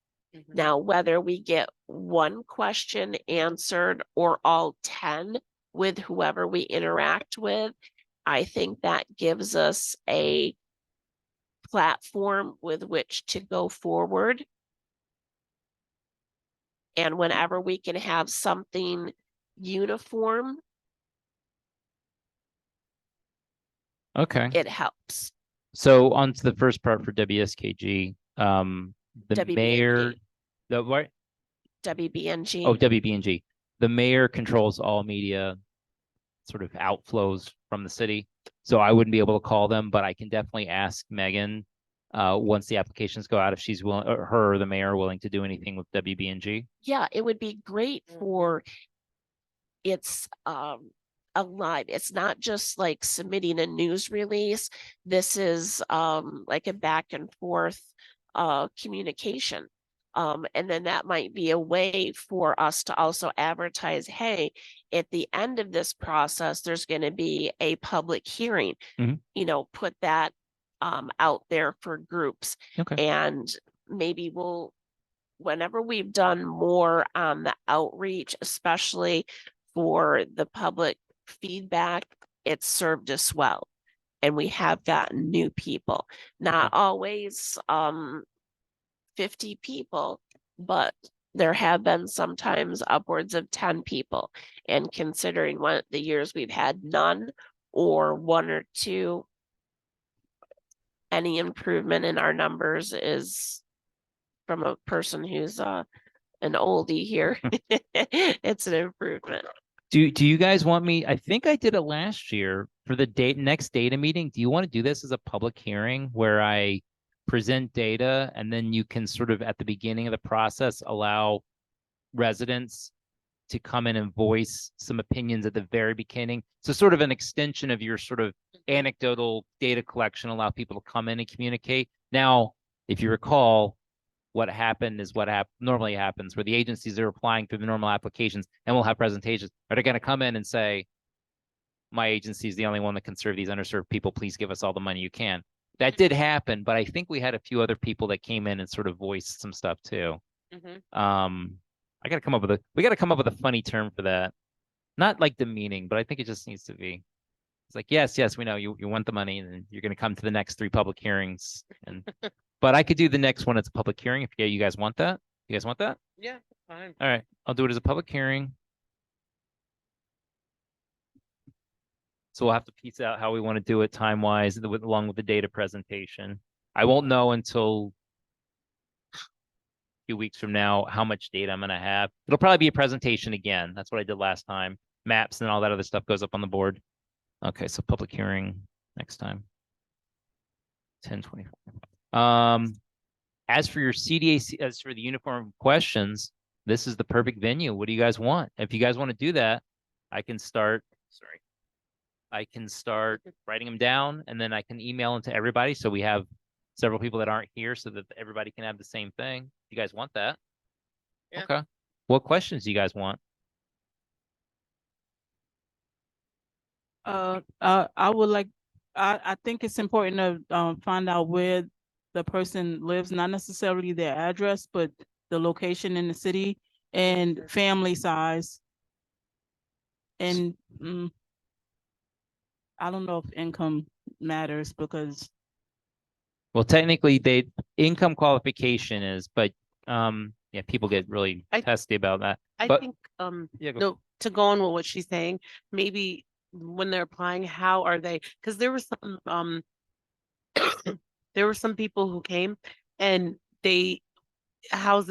Now, whether we get one question answered or all 10 with whoever we interact with, I think that gives us a platform with which to go forward. And whenever we can have something uniform, Okay. it helps. So on to the first part for WSKG. The WBNG. mayor, the what? WBNG. Oh, WBNG. The mayor controls all media sort of outflows from the city. So I wouldn't be able to call them, but I can definitely ask Megan once the applications go out if she's willing, or her or the mayor, willing to do anything with WBNG. Yeah, it would be great for it's alive. It's not just like submitting a news release. This is like a back and forth communication. And then that might be a way for us to also advertise, hey, at the end of this process, there's going to be a public hearing. Mhm. You know, put that out there for groups. Okay. And maybe whenever we've done more on the outreach, especially for the public feedback, it's served us well. And we have gotten new people, not always 50 people, but there have been sometimes upwards of 10 people. And considering what the years we've had none or one or two, any improvement in our numbers is from a person who's an oldie here. It's an improvement. Do you guys want me? I think I did it last year for the next data meeting. Do you want to do this as a public hearing where I present data, and then you can sort of at the beginning of the process allow residents to come in and voice some opinions at the very beginning. So sort of an extension of your sort of anecdotal data collection, allow people to come in and communicate. Now, if you recall, what happened is what normally happens, where the agencies are applying through the normal applications and we'll have presentations. Are they going to come in and say, my agency is the only one that can serve these underserved people. Please give us all the money you can. That did happen, but I think we had a few other people that came in and sort of voiced some stuff too. We got to come up with a funny term for that. Not like demeaning, but I think it just needs to be. It's like, yes, we know you want the money and you're going to come to the next 3 public hearings. And but I could do the next one as a public hearing if you guys want that. You guys want that? Yeah, fine. All right, I'll do it as a public hearing. So we'll have to piece out how we want to do it time-wise, along with the data presentation. I won't know until a few weeks from now how much data I'm going to have. It'll probably be a presentation again. That's what I did last time. Maps and all that other stuff goes up on the board. Okay, so public hearing next time. 10:25. As for your CDAC, as for the uniform questions, this is the perfect venue. What do you guys want? If you guys want to do that, I can start. I can start writing them down and then I can email them to everybody. So we have several people that aren't here so that everybody can have the same thing. You guys want that? Yeah. Okay. What questions do you guys want? I would like, I think it's important to find out where the person lives, not necessarily their address, but the location in the city and family size. And I don't know if income matters because Well, technically income qualification is, but yeah, people get really testy about that. I But- think, Yeah, go. no, to go on with what she's saying, maybe when they're applying, how are they? Because there were some, there were some people who came and how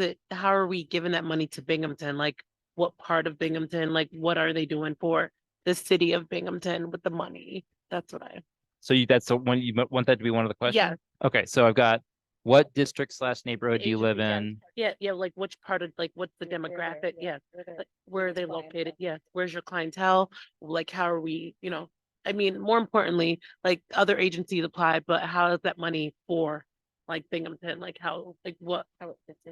are we giving that money to Binghamton? Like, what part of Binghamton? Like, what are they doing for the city of Binghamton with the money? That's what So that's the one you want that to be one of the questions? Yeah. Okay, so I've got what district / neighborhood do you live Yeah. in? Yeah, like which part of, like, what's the demographic? Yeah, like, where are they located? Yeah, where's your clientele? Like, how are we, I mean, more importantly, like other agencies apply, but how is that money for like Binghamton? Like how, like what?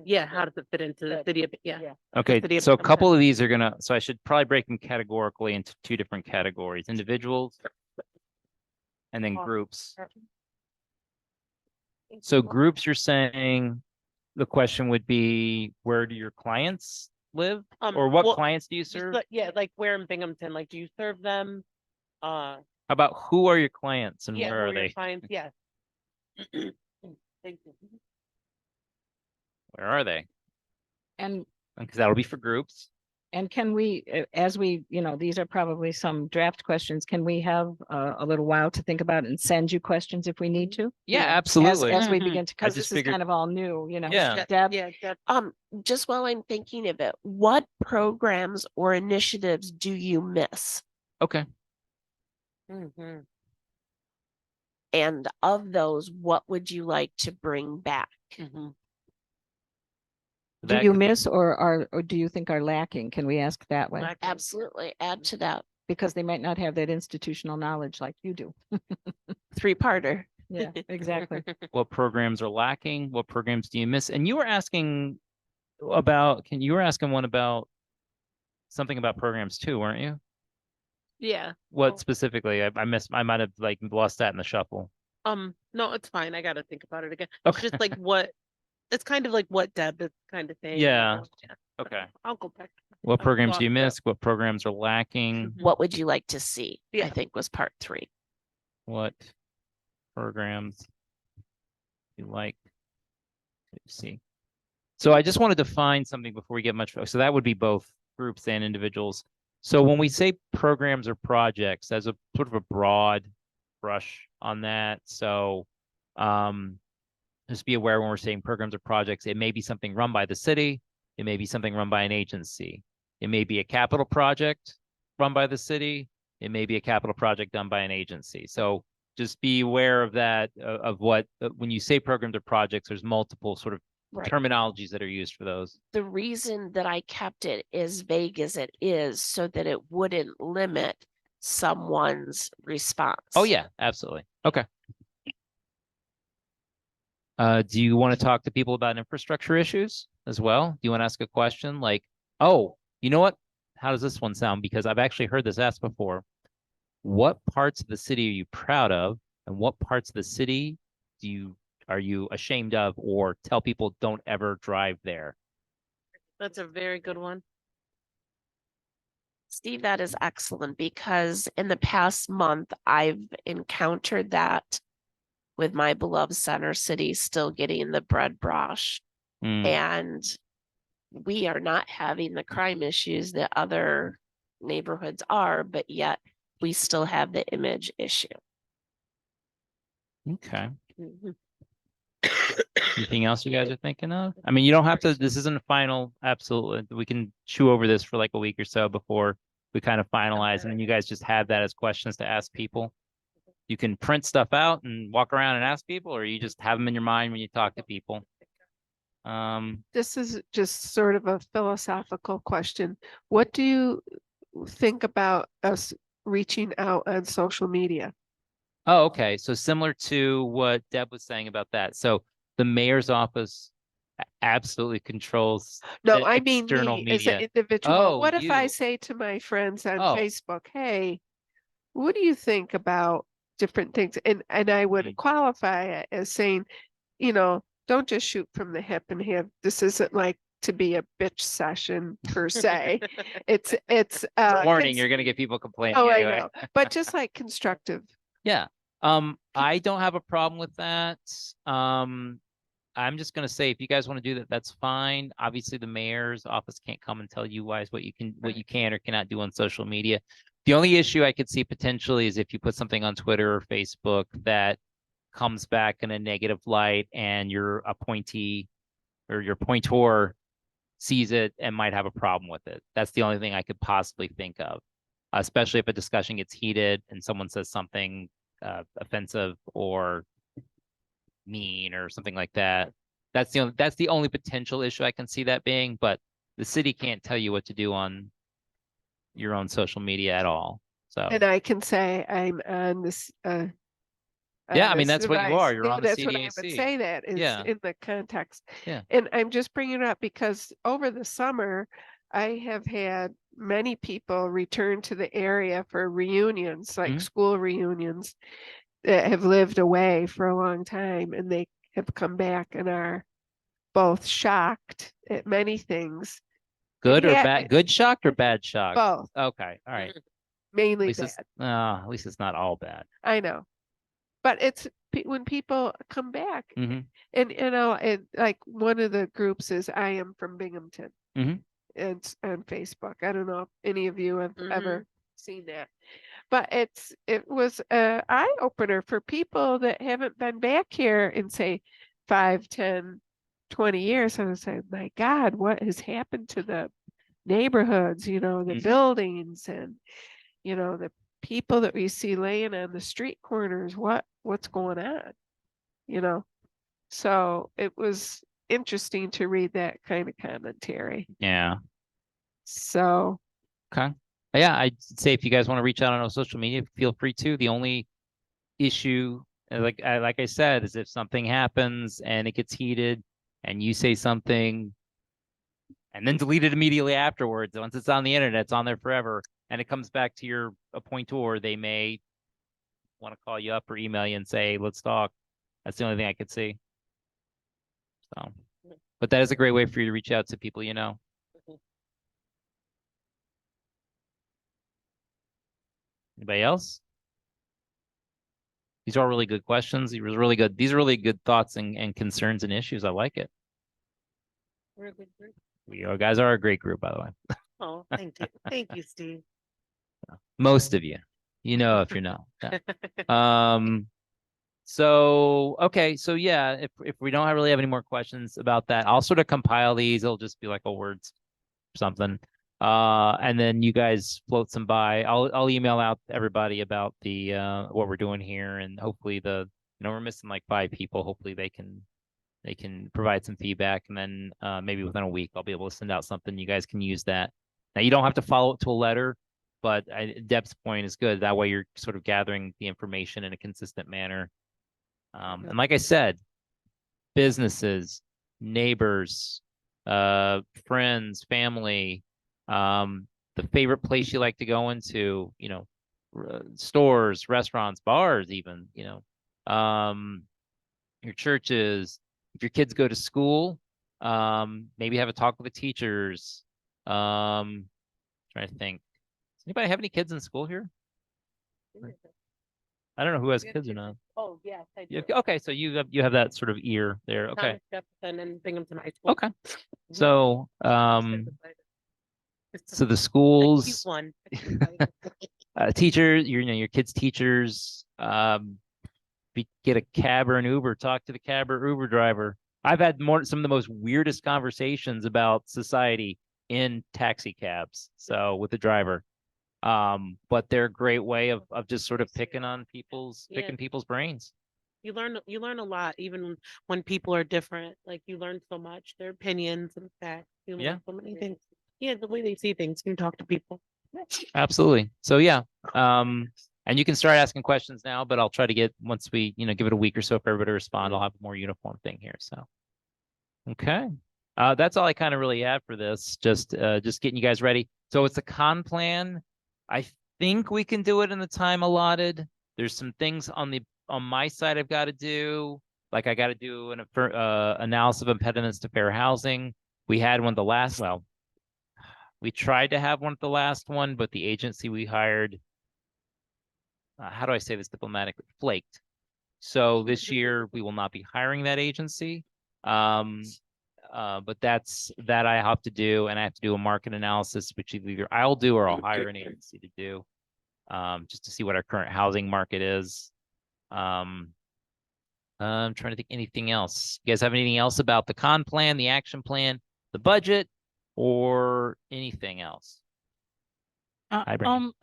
Yeah, how does it fit into the city of, yeah. Okay, city of so a Binghamton. couple of these are gonna, so I should probably break them categorically into 2 different categories, individuals and then groups. So groups, you're saying the question would be, where do your clients live? Or what Well, clients do you just serve? yeah, like where in Binghamton, like do you serve them? How about who are your clients and Yeah, where who are your they? clients? Yeah. Thank you. Where are they? And Because that'll be for groups. can we, as we, these are probably some draft questions, can we have a little while to think about it and send you questions if we need to? Yeah, As absolutely. we Mhm. begin to, because just this is figured- kind of all new, Yeah. Deb, Yeah, Just while I'm thinking of it, what programs or initiatives do you miss? Okay. mhm. And of those, what would you like to bring back? Mhm. do That you could- miss or do you think are lacking? Can we ask that way? Black- Absolutely, add to that Because they might not have that institutional knowledge like you do. 3-parter. Yeah, exactly. What programs are lacking? What programs do you miss? And you were asking about, you were asking one about something about programs too, weren't you? Yeah. What specifically? I might have like lost that in the shuffle. No, it's fine. I gotta think about it again. Okay. It's just like it's kind of like what Deb is kind of saying. Yeah. Okay. I'll go back. What I'll programs do you lost that. miss? What programs are lacking? Mhm. What would you like to see? I Yeah. think was part 3. What programs you like to see? So I just want to define something before we get much. So that would be both groups and individuals. So when we say programs or projects, as a sort of a broad brush on that. So just be aware when we're saying programs or projects, it may be something run by the city. It may be something run by an agency. It may be a capital project run by the city. It may be a capital project done by an agency. So just be aware of that, of what, when you say programs or projects, there's multiple sort of Right. terminologies that are used for those. The reason that I kept it as vague as it is so that it wouldn't limit someone's response. Oh, yeah, absolutely. Okay. Do you want to talk to people about infrastructure issues as well? Do you want to ask a question like, oh, you know what? How does this one sound? Because I've actually heard this asked before. What parts of the city are you proud of, and what parts of the city are you ashamed of, or tell people don't ever drive there? That's a very good one. Steve, that is excellent because in the past month, I've encountered that with my beloved Center City still getting the bread brush. Hmm. And we are not having the crime issues that other neighborhoods are, but yet we still have the image issue. Okay. Mhm. Anything else you guys are thinking of? I mean, you don't have to, this isn't a final, absolutely. We can chew over this for like a week or so before we kind of finalize, and then you guys just have that as questions to ask people. You can print stuff out and walk around and ask people, or you just have them in your mind when you talk to people. This is just sort of a philosophical question. What do you think about us reaching out on social media? Oh, okay. So similar to what Deb was saying about that. So the mayor's office absolutely controls No, the I mean external me as an media. individual. Oh, What if I you. say to my friends on Oh. Facebook, hey, what do you think about different things? And I would Mhm. qualify it as saying, don't just shoot from the hip and have, this isn't like to be a bitch session per se. It's Warning, you're gonna get people complaining oh, I anyway. know, but just like constructive. Yeah. I don't have a problem with that. I'm just gonna say if you guys want to do that, that's fine. Obviously, the mayor's office can't come and tell you guys what you can or cannot do on social media. The only issue I could see potentially is if you put something on Twitter or Facebook that comes back in a negative light and your appointee or your pointor sees it and might have a problem with it. That's the only thing I could possibly think of, especially if a discussion gets heated and someone says something offensive or mean or something like that. That's the only potential issue I can see that being, but the city can't tell you what to do on your own social media at all. So And I can say I'm on this, yeah, I mean, this that's what you device. are. You're Yeah, on the that's what I would CDAC. say that is Yeah. in the context. Yeah. And I'm just bringing it up because over the summer, I have had many people return to the area for reunions, like Mhm. school reunions, that have lived away for a long time, and they have come back and are both shocked at many things. Good or Yeah, bad? Good shocked or bad shocked? both, Okay. All right. At mainly least bad. at least it's not all bad. I know. But it's when people come back, Mm-hmm. and like one of the groups is I am from Binghamton. Mhm. It's on Facebook. I don't know if any of you have Mhm. ever seen that, but it was a eye opener for people that haven't been back here in say 5, 10, 20 years. I was like, my God, what has happened to the neighborhoods? The Mhm. buildings and the people that we see laying on the street corners. What's going on? So it was interesting to read that kind of commentary. Yeah. So Okay. Yeah, I'd say if you guys want to reach out on our social media, feel free to. The only issue, like I said, is if something happens and it gets heated and you say something and then delete it immediately afterwards. Once it's on the internet, it's on there forever, and it comes back to your appointor, they may want to call you up or email you and say, let's talk. That's the only thing I could see. So, but that is a great way for you to reach out to people you know. Anybody else? These are really good questions. These are really good. These are really good thoughts and concerns and issues. I like it. We're a good group. You guys are a great group, by the way. Oh, thank you. Thank you, Steve. Most of you, if you know. Yeah. So okay, so yeah, if we don't really have any more questions about that, I'll sort of compile these. It'll just be like a words something. And then you guys float some by. I'll email out everybody about the what we're doing here, and hopefully we're missing like 5 people. Hopefully they can They can provide some feedback, and then maybe within a week, I'll be able to send out something. You guys can use that. Now, you don't have to follow it to a letter, but Deb's point is good. That way, you're sort of gathering the information in a consistent manner. And like I said, businesses, neighbors, friends, family, the favorite place you like to go into, stores, restaurants, bars, even, your churches. If your kids go to school, maybe have a talk with the teachers. Trying to think. Does anybody have any kids in school here? I don't know who has kids or not. Oh, yes, I do. Okay, so you have that sort of ear there. Okay. Thomas Jefferson and Binghamton High School. Okay. Mhm. So It's so the a cute schools, one. teachers, your kids' teachers, get a cab or an Uber, talk to the cab or Uber driver. I've had some of the most weirdest conversations about society in taxi cabs. So with the driver. But they're a great way of just sort of picking people's brains. You learn a lot, even when people are different. Like you learn so much, their opinions and facts. You learn Yeah. so many things. Yeah, the way they see things. You can talk to people. Absolutely. So yeah. And you can start asking questions now, but I'll try to get, once we, give it a week or so for everybody to respond, I'll have a more uniform thing here. So, okay. That's all I kind of really have for this. Just getting you guys ready. So it's a con plan. I think we can do it in the time allotted. There's some things on my side I've got to do. Like I got to do an analysis of impediments to fair housing. We had one we tried to have one at the last one, but the agency we hired, how do I say this diplomatically, flaked. So this year we will not be hiring that agency. But that I have to do, and I have to do a market analysis, which either I'll do or I'll hire an agency to do, just to see what our current housing market is. I'm trying to think anything else. You guys have anything else about the con plan, the action plan, the budget, or anything else? Hi, Brandon.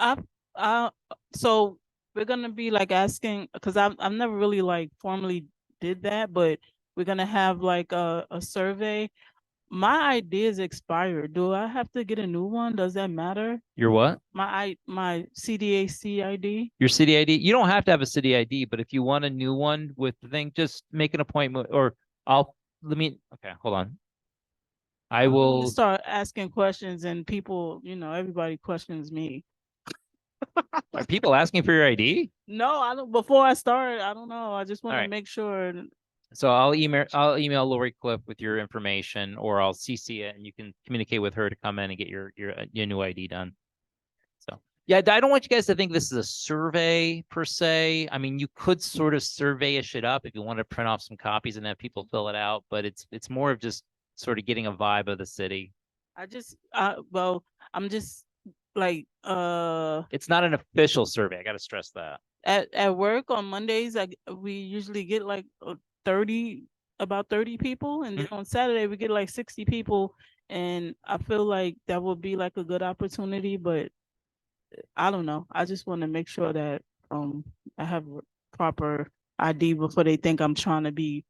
So we're gonna be like asking, because I've never really like formally did that, but we're gonna have like a survey. My ideas expired. Do I have to get a new one? Does that matter? Your what? My CDAC ID? Your city ID. You don't have to have a city ID, but if you want a new one with the thing, just make an appointment, or okay, hold on. I I'm gonna will start asking questions, and people, everybody questions me. Are people asking for your ID? No, I don't. Before I start, I don't know. I just want to Alright. make sure. So I'll email Lori Cliff with your information, or I'll CC it, and you can communicate with her to come in and get your new ID done. So yeah, I don't want you guys to think this is a survey per se. I mean, you could sort of survey-ish it up if you want to print off some copies and have people fill it out, but it's more of just sort of getting a vibe of the city. I'm just like It's not an official survey. I got to stress that. at work on Mondays, we usually get like 30 people, and then on Saturday we get like 60 people, and I feel like that would be like a good opportunity, but I don't know. I just want to make sure that I have proper ID before they think I'm trying to be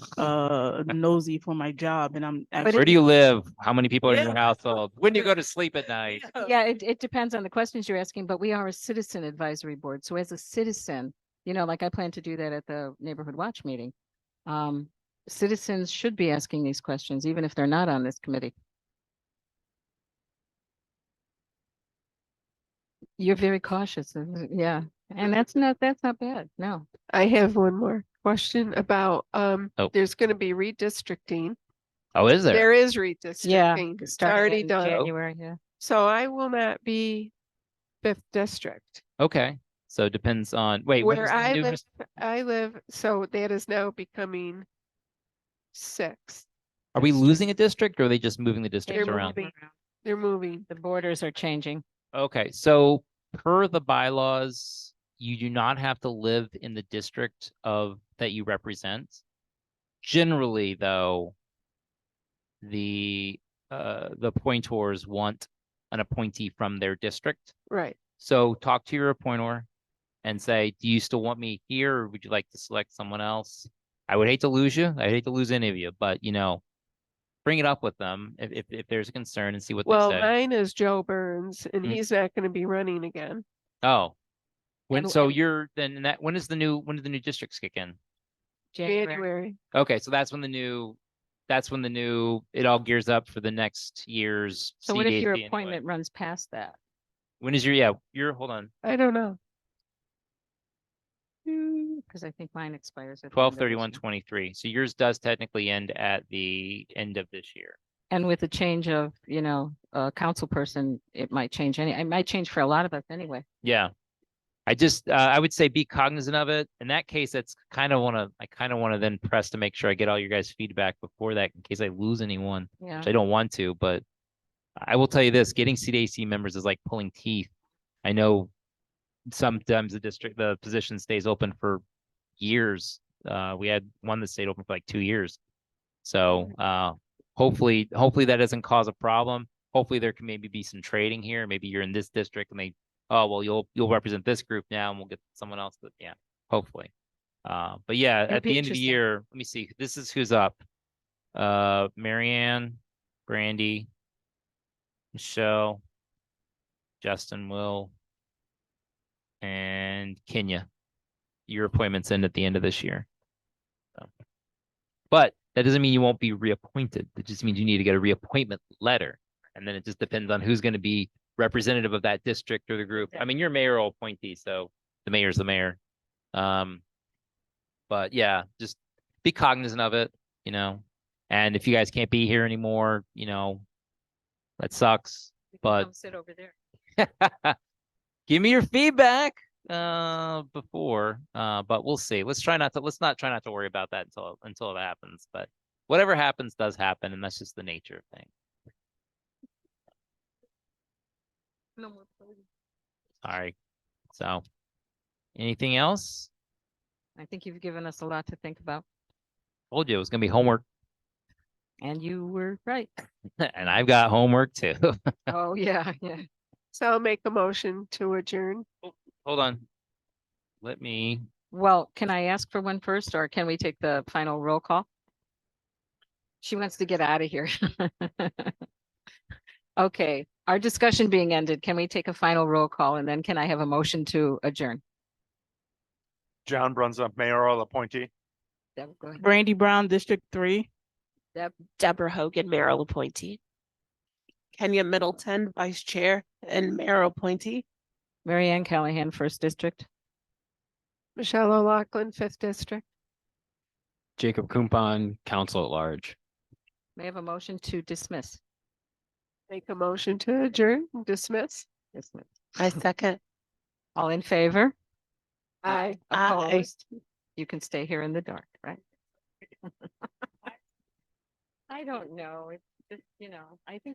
nosy for my job, and I'm actually. Where do you live? How many people are in your Yeah. household? When do you go to sleep at night? Yeah, it depends on the questions you're asking, but we are a citizen advisory board. So as a citizen, like I plan to do that at the neighborhood watch meeting. Citizens should be asking these questions, even if they're not on this committee. You're very cautious. Yeah. And that's not bad. No. I have one more question about, Oh. there's gonna be redistricting. Oh, is there? There is Yeah. redistricting. It's starting already in done. January, yeah. So I will not be 5th district. Okay. So it depends on, wait, what is Where the I new live, so that is now becoming 6th. Are we losing a district, or are they just moving the districts They're around? moving. They're moving. The borders are changing. Okay, so per the bylaws, you do not have to live in the district that you represent. Generally, though, the appointors want an appointee from their district. Right. So talk to your appointor and say, do you still want me here, or would you like to select someone else? I would hate to lose you. I'd hate to lose any of you, but you know, bring it up with them if there's a concern and see what they Well, say. mine is Joe Burns and Mm. he's not gonna be running again. Oh, when And- so and- you're then that when is the new districts kick in? January. Okay, so that's when the new it all gears up for the next year's So what if your CDAC anyway. appointment runs past that? When is your hold on I don't know. Because I think mine expires at the end of this 12/31/23. So yours does technically end at the end of this year. And with the change of, a council person, it might change it might change for a lot of us anyway. Yeah. I would say be cognizant of it. In that case, I kind of want to then press to make sure I get all your guys' feedback before that in case I lose anyone, Yeah. which I don't want to, but I will tell you this, getting CDAC members is like pulling teeth. I know sometimes the position stays open for years. We had one that stayed open for like 2 years. So, hopefully that doesn't cause a problem. Hopefully there can maybe be some trading here. Maybe you're in this district and oh, well, you'll represent this group now and we'll get someone else that, yeah, hopefully. But yeah, It'll at be the end of the interesting. year, let me see, this is who's up. Marianne, Brandy, Michelle, Justin, Will, and Kenya. Your appointments end at the end of this year. So. But that doesn't mean you won't be reappointed. It just means you need to get a reappointment letter. And then it just depends on who's going to be representative of that district or the group. I mean, you're mayoral appointee, so the mayor's the mayor. But yeah, just be cognizant of it, and if you guys can't be here anymore, that sucks. But Come sit over there. give me your feedback before, but we'll see. Let's not try not to worry about that until it happens. But whatever happens does happen, and that's just the nature of things. No more. All right. So anything else? I think you've given us a lot to think about, Told you it was gonna be homework, and you were right. and I've got homework too. Oh, yeah, yeah. So I'll make a motion to adjourn. Hold on. Let me. Well, can I ask for one first, or can we take the final roll call? She wants to get out of here. Okay, our discussion being ended, can we take a final roll call and then can I have a motion to adjourn? John Brunza, mayoral appointee. Deb, go ahead. Brandy Brown, District 3. Deborah Hogan, mayoral appointee. Kenya Middleton, vice chair and mayor appointee. Mary Ann Callahan, First District. Michelle O'Loughlin, Fifth District. Jacob Kumpon, council at large. May I have a motion to dismiss? Make a motion to adjourn, dismiss. Dismiss. I second. All in favor? Aye. Aye. Opposed? You can stay here in the dark, right? I don't know. It's just, I think